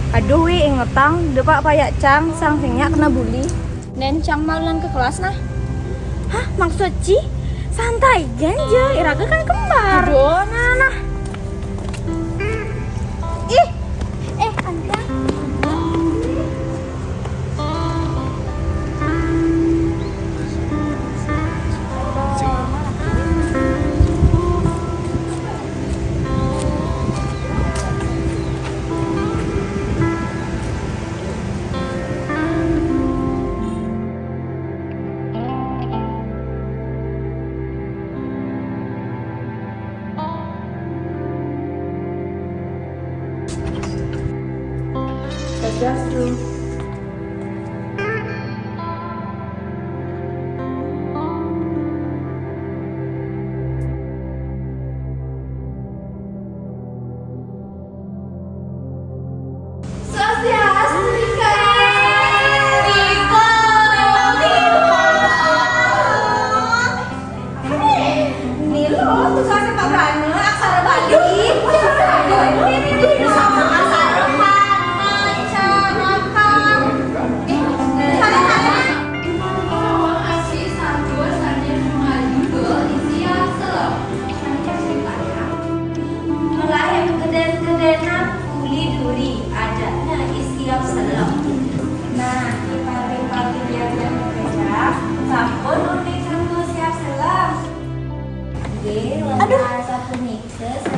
Aduh wi ingetang, depak payak Cang, sangkingnya kena bully. Nen Cang malan ke kelas nah. Hah, maksud Ci? Santai ganja, Iraga kan kembar. Aduh, nah. Ih, Anda. Just do. Aduh,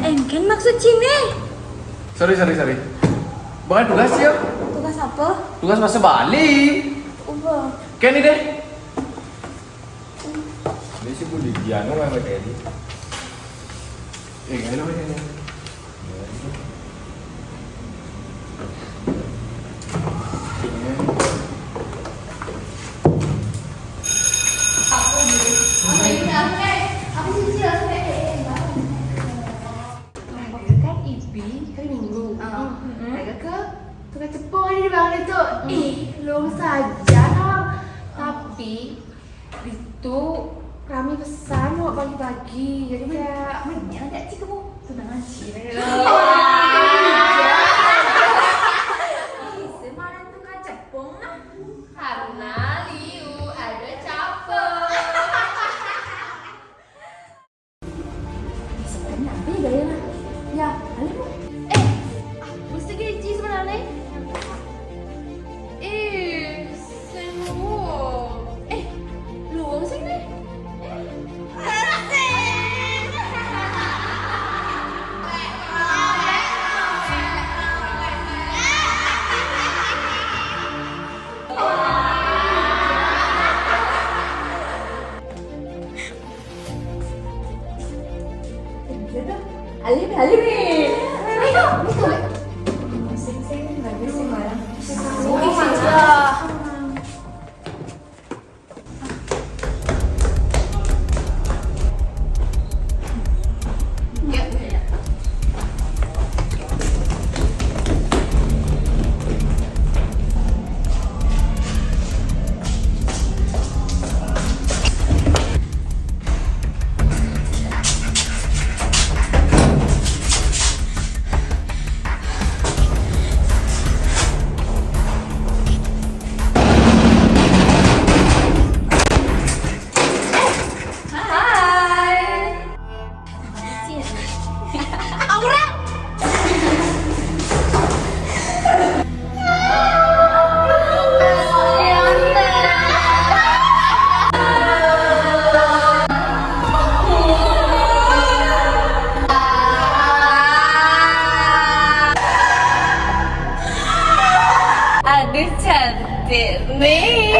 engken maksud Cime. Sorry. Bukan tugas ya? Tugas apa? Tugas masa Bali. Ubah. Kayak ini deh. Ini sih budi piano yang kayak ini. Nggak ada ini. Tukang cepung di belakang itu. Belum saja Nong. Tapi itu kami pesan mau pagi-pagi. Jadi kayak banyak aja sih kamu. Tenang aja. Semalam tukang cepung nah. Karena Liu ada capek. Sebenarnya apa ya gaya lah? Ya, Alimu. Mesti gaji sebenarnya. Semua. Luang sih nih. Alim nih. Ayo. Sing bagus sih malah. Aduh cantik nih.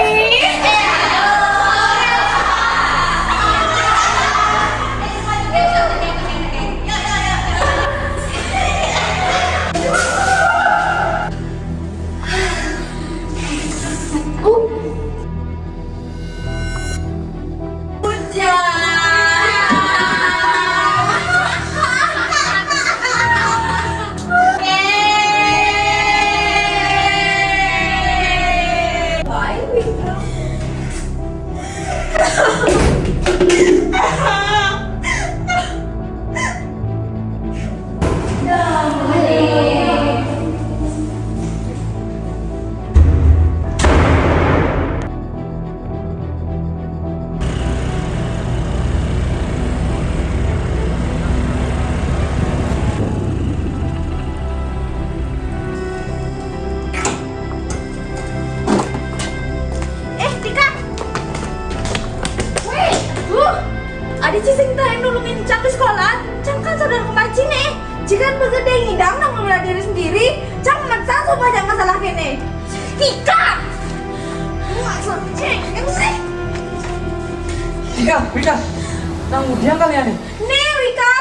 tadi Cising teh nulungin Cang di sekolah. Cang kan saudara kembar Cine. Jika bergede ngidang nang membela diri sendiri, Cang maksa supaya jangan masalah kene. Tika! Maksud Cing, itu sih. Wika, kemudian kalian nih. Nih Wika.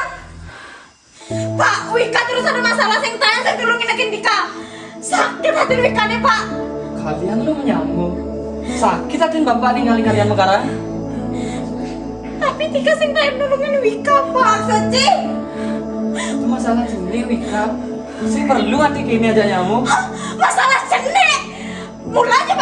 Pak, Wika terus ada masalah sing tanya saya nulungin lagi Tika. Sakit hati Wika nih Pak. Kalian lu menyambung. Sakit hati bapak ninggalin kalian Mekaran. Tapi Tika sing tanya nulungin Wika Pak. Maksud Cing. Itu masalah Juli Wika. Saya perlu hati kimi aja nyamuk. Masalah cenek. Mulanya